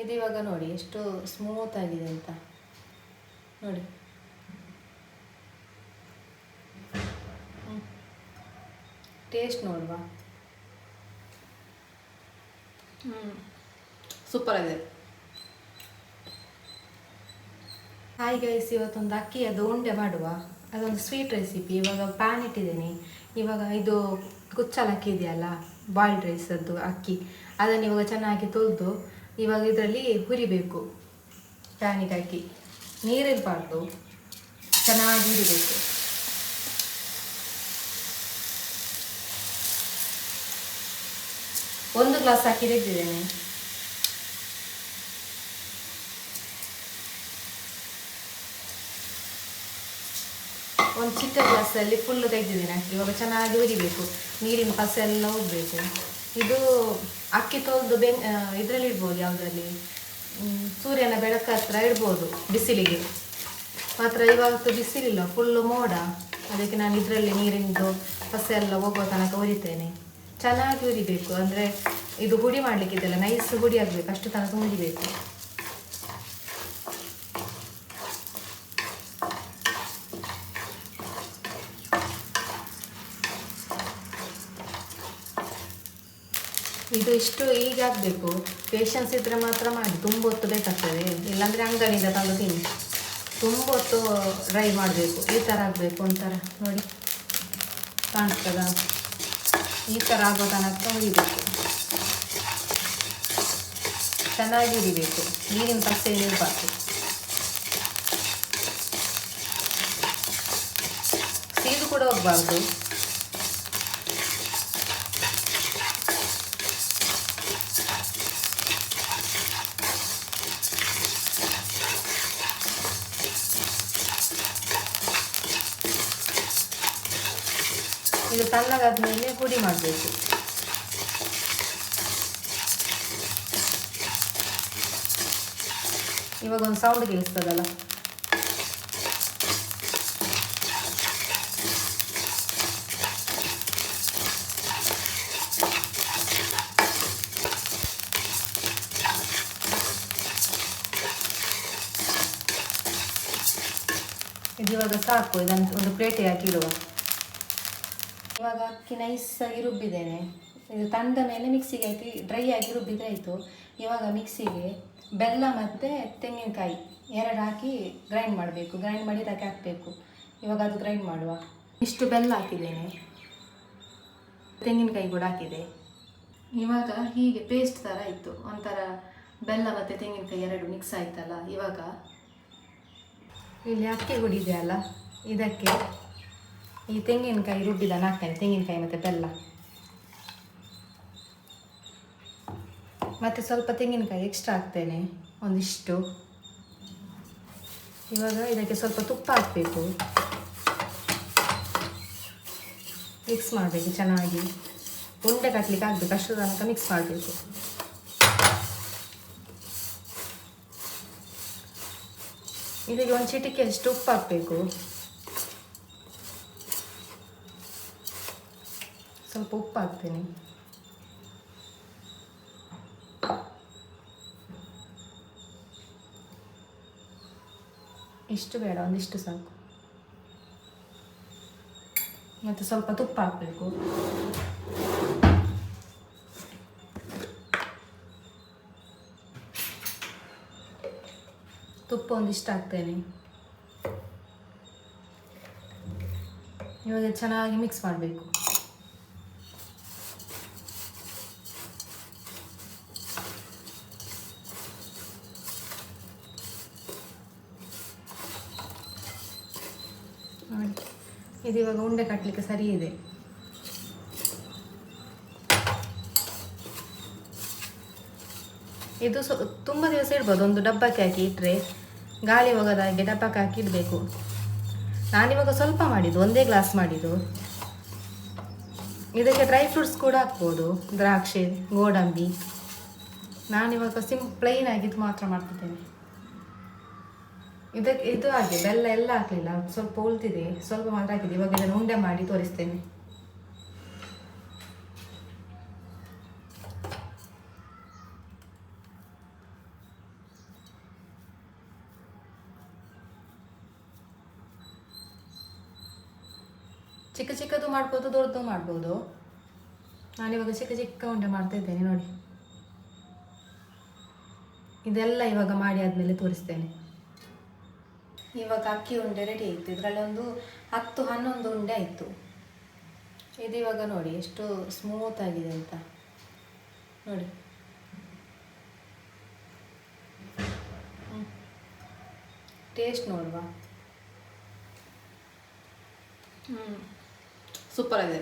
ಇದು ಇವಾಗ ನೋಡಿ ಎಷ್ಟು ಸ್ಮೂತ್ ಆಗಿದೆ ಅಂತ ನೋಡಿ. ಟೇಸ್ಟ್ ನೋಡುವ. ಸೂಪರ್ ಆಗಿದೆ. ಹಾಯ್ ಗೈಸ್, ಇವತ್ತೊಂದು ಅಕ್ಕಿಯದ್ದು ಉಂಡೆ ಮಾಡುವ. ಅದೊಂದು ಸ್ವೀಟ್ ರೆಸಿಪಿ. ಇವಾಗ ಪ್ಯಾನ್ ಇಟ್ಟಿದ್ದೀನಿ. ಇವಾಗ ಇದು ಕುಚ್ಚಲ ಅಕ್ಕಿ ಇದೆಯಲ್ಲ, ಬಾಯ್ಲ್ಡ್ ರೈಸದ್ದು ಅಕ್ಕಿ, ಅದನ್ನು ಇವಾಗ ಚೆನ್ನಾಗಿ ತೊಳೆದು ಇವಾಗ ಇದರಲ್ಲಿ ಹುರಿಬೇಕು. ಪ್ಯಾನಿಗೆ ಹಾಕಿ ನೀರಿರಬಾರ್ದು, ಚೆನ್ನಾಗಿ ಹುರಿಬೇಕು. ಒಂದು ಗ್ಲಾಸ್ ಅಕ್ಕಿ ತೆಗೆದಿದ್ದೇನೆ. ಒಂದು ಚಿಕ್ಕ ಗ್ಲಾಸಲ್ಲಿ ಫುಲ್ಲು ತೆಗೆದಿದ್ದೇನೆ ಅಕ್ಕಿ. ಇವಾಗ ಚೆನ್ನಾಗಿ ಹುರಿಬೇಕು, ನೀರಿನ ಪಸೆ ಎಲ್ಲ ಹೋಗಬೇಕು. ಇದು ಅಕ್ಕಿ ತೊಳೆದು ಇದರಲ್ಲಿ ಇಡ್ಬೋದು, ಯಾವುದರಲ್ಲಿ, ಸೂರ್ಯನ ಬೆಳಕ ಹತ್ರ ಇಡ್ಬೋದು ಬಿಸಿಲಿಗೆ. ಮಾತ್ರ ಇವತ್ತು ಬಿಸಿಲಿಲ್ಲ, ಫುಲ್ಲು ಮೋಡ. ಅದಕ್ಕೆ ನಾನು ಇದರಲ್ಲಿ ನೀರಿಂದು ಪಸೆ ಎಲ್ಲ ಹೋಗೋ ತನಕ ಹುರಿತೇನೆ. ಚೆನ್ನಾಗಿ ಹುರಿಬೇಕು, ಅಂದರೆ ಇದು ಹುಡಿ ಮಾಡಲಿಕ್ಕಿದೆಲ್ಲ ನೈಸ್ ಹುಡಿ ಆಗಬೇಕು, ಅಷ್ಟು ತನಕ ಹುರಿಬೇಕು. ಇದು ಇಷ್ಟು ಈಗ ಆಗಬೇಕು. ಪೇಷನ್ಸ್ ಇದ್ದರೆ ಮಾತ್ರ ಮಾಡಿ, ತುಂಬ ಹೊತ್ತು ಬೇಕಾಗ್ತದೆ. ಇಲ್ಲಾಂದರೆ ಅಂಗಡಿಯಿಂದ ತಂದು ತಿನ್ನಿ. ತುಂಬ ಹೊತ್ತು ಡ್ರೈ ಮಾಡಬೇಕು. ಈ ಥರ ಆಗಬೇಕು, ಒಂಥರ ನೋಡಿ ಕಾಣಿಸ್ತದ, ಈ ಥರ ಆಗೋ ತನಕ ಹುರಿಬೇಕು. ಚೆನ್ನಾಗಿ ಹುರಿಬೇಕು, ನೀರಿನ ಪಸೆ ಇರಬಾರ್ದು. ಸೀದು ಕೂಡ ಹೋಗಬಾರ್ದು. ಇದು ತಣ್ಣಗಾದ್ಮೇಲೆ ಹುಡಿ ಮಾಡಬೇಕು. ಇವಾಗ ಒಂದು ಸೌಂಡ್ ಕೇಳಿಸ್ತದಲ್ಲ, ಇದು ಇವಾಗ ಸಾಕು. ಇದನ್ನು ಒಂದು ಪ್ಲೇಟಿಗೆ ಹಾಕಿ ಇಡುವ. ಇವಾಗ ಅಕ್ಕಿ ನೈಸಾಗಿ ರುಬ್ಬಿದ್ದೇನೆ. ಇದು ತಂದ ಮೇಲೆ ಮಿಕ್ಸಿಗೆ ಹಾಕಿ ಡ್ರೈ ಆಗಿ ರುಬ್ಬಿದ್ರೆ ಆಯಿತು. ಇವಾಗ ಮಿಕ್ಸಿಗೆ ಬೆಲ್ಲ ಮತ್ತು ತೆಂಗಿನಕಾಯಿ ಎರಡು ಹಾಕಿ ಗ್ರೈಂಡ್ ಮಾಡಬೇಕು. ಗ್ರೈಂಡ್ ಮಾಡಿ ಇದಕ್ಕೆ ಹಾಕಬೇಕು. ಇವಾಗ ಅದು ಗ್ರೈಂಡ್ ಮಾಡುವ. ಇಷ್ಟು ಬೆಲ್ಲ ಹಾಕಿದ್ದೇನೆ, ತೆಂಗಿನಕಾಯಿ ಕೂಡ ಹಾಕಿದೆ. ಇವಾಗ ಹೀಗೆ ಪೇಸ್ಟ್ ಥರ ಆಯಿತು, ಒಂಥರ ಬೆಲ್ಲ ಮತ್ತು ತೆಂಗಿನಕಾಯಿ ಎರಡು ಮಿಕ್ಸ್ ಆಯ್ತಲ್ಲ. ಇವಾಗ ಇಲ್ಲಿ ಅಕ್ಕಿ ಹುಡಿದೆಯಲ್ಲ, ಇದಕ್ಕೆ ಈ ತೆಂಗಿನಕಾಯಿ ರುಬ್ಬಿದನ್ನು ಹಾಕ್ತೇನೆ. ತೆಂಗಿನಕಾಯಿ ಮತ್ತು ಬೆಲ್ಲ, ಮತ್ತು ಸ್ವಲ್ಪ ತೆಂಗಿನಕಾಯಿ ಎಕ್ಸ್ಟ್ರಾ ಹಾಕ್ತೇನೆ, ಒಂದಿಷ್ಟು. ಇವಾಗ ಇದಕ್ಕೆ ಸ್ವಲ್ಪ ತುಪ್ಪ ಹಾಕಬೇಕು. ಮಿಕ್ಸ್ ಮಾಡಬೇಕು ಚೆನ್ನಾಗಿ. ಉಂಡೆ ಕಟ್ಟಲಿಕ್ಕೆ ಆಗಬೇಕು, ಅಷ್ಟು ತನಕ ಮಿಕ್ಸ್ ಮಾಡಬೇಕು. ಇದಕ್ಕೆ ಒಂದು ಚಿಟಿಕೆಯಷ್ಟು ಉಪ್ಪು ಹಾಕಬೇಕು. ಸ್ವಲ್ಪ ಉಪ್ಪು ಹಾಕ್ತೇನೆ. ಇಷ್ಟು ಬೇಡ, ಒಂದಿಷ್ಟು ಸಾಕು. ಮತ್ತು ಸ್ವಲ್ಪ ತುಪ್ಪ ಹಾಕಬೇಕು. ತುಪ್ಪ ಒಂದಿಷ್ಟು ಹಾಕ್ತೇನೆ. ಇವಾಗ ಚೆನ್ನಾಗಿ ಮಿಕ್ಸ್ ಮಾಡಬೇಕು. ಇದು ಇವಾಗ ಉಂಡೆ ಕಟ್ಟಲಿಕ್ಕೆ ಸರಿ ಇದೆ. ಇದು ತುಂಬ ದಿವಸ ಇಡ್ಬೋದು. ಒಂದು ಡಬ್ಬಕ್ಕೆ ಹಾಕಿ ಇಟ್ಟರೆ ಗಾಳಿ ಹೋಗೋದ ಹಾಗೆ ಡಬ್ಬಕ್ಕೆ ಹಾಕಿ ಇಡಬೇಕು. ನಾನಿವಾಗ ಸ್ವಲ್ಪ ಮಾಡಿದ್ದು, ಒಂದೇ ಗ್ಲಾಸ್ ಮಾಡಿದ್ದು. ಇದಕ್ಕೆ ಡ್ರೈ ಫ್ರೂಟ್ಸ್ ಕೂಡ ಹಾಕ್ಬೋದು, ದ್ರಾಕ್ಷಿ, ಗೋಡಂಬಿ. ನಾನಿವಾಗ ಪ್ಲೈನ್ ಆಗಿದ್ದು ಮಾತ್ರ ಮಾಡ್ತಿದ್ದೇನೆ. ಇದು ಹಾಗೆ ಬೆಲ್ಲ ಎಲ್ಲ ಹಾಕಲಿಲ್ಲ, ಸ್ವಲ್ಪ ಉಳ್ತಿದೆ, ಸ್ವಲ್ಪ ಮಾತ್ರ ಹಾಕಿದೆ. ಇವಾಗ ಇದನ್ನು ಉಂಡೆ ಮಾಡಿ ತೋರಿಸ್ತೇನೆ. ಚಿಕ್ಕ ಚಿಕ್ಕದು ಮಾಡ್ಬೋದು, ದೊಡ್ಡದು ಮಾಡ್ಬೋದು. ನಾನಿವಾಗ ಚಿಕ್ಕ ಚಿಕ್ಕ ಉಂಡೆ ಮಾಡ್ತಾ ಇದ್ದೇನೆ ನೋಡಿ. ಇದೆಲ್ಲ ಇವಾಗ ಮಾಡಿ ಆದಮೇಲೆ ತೋರಿಸ್ತೇನೆ. ಇವಾಗ ಅಕ್ಕಿ ಉಂಡೆ ರೆಡಿ ಆಯಿತು. ಇದರಲ್ಲಿ ಒಂದು 10-11 ಉಂಡೆ ಆಯಿತು. ಇದು ಇವಾಗ ನೋಡಿ ಎಷ್ಟು ಸ್ಮೂತ್ ಆಗಿದೆ ಅಂತ ನೋಡಿ. ಟೇಸ್ಟ್ ನೋಡುವ. ಸೂಪರ್ ಆಗಿದೆ.